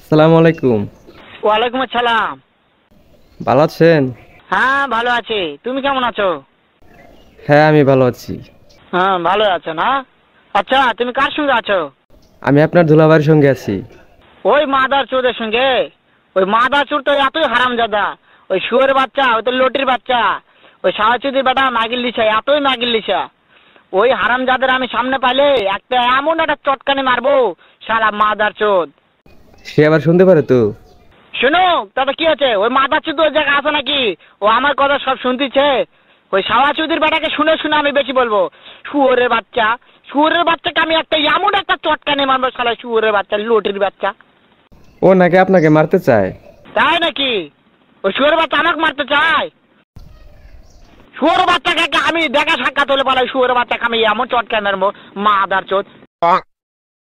আসসালামু আলাইকুম। ওয়ালাইকুম আসসালাম। ভালো আছেন? হ্যাঁ, ভালো আছি। তুমি কেমন আছো? হ্যাঁ, আমি ভালো আছি। হ্যাঁ, ভালো আছো না? আচ্ছা, তুমি কার সঙ্গে আছো? আমি আপনার দুলাভাইয়ের সঙ্গে আছি। ওই মাদার চোদের সঙ্গে। ওই মাদার চোর তো এতই হারামজাদা। ওই শুয়োরের বাচ্চা, ওই তো লটির বাচ্চা। ওই সাহাচুদির বেটা মাগির লিসা, এতই মাগির লিসা। ওই হারামজাদের আমি সামনে পাইলে একটা এমন একটা চটকানি মারবো, শালা মাদার চোদ। সে আবার শুনতে পারে তো? শোনো, তাতে কি আছে? ওই মাদার চোদ ওই জায়গায় আছে নাকি? ও আমার কথা সব শুনতেছে। ওই সাওয়াচুদির বেটাকে শুনে শুনে আমি বেশি বলবো। শুয়োরের বাচ্চা, শুয়োরের বাচ্চাকে আমি একটা এমন একটা চটকানি মারবো, শালা শুয়োরের বাচ্চা, লটির বাচ্চা। ও নাকি আপনাকে মারতে চায়? তাই নাকি? ওই শুয়োরের বাচ্চা আমাকে মারতে চায়? শুয়োরের বাচ্চাকে আমি দেখা সাক্ষাৎ হলে পালাই, শুয়োরের বাচ্চাকে আমি এমন চটকানি মারবো, মাদার চোদ।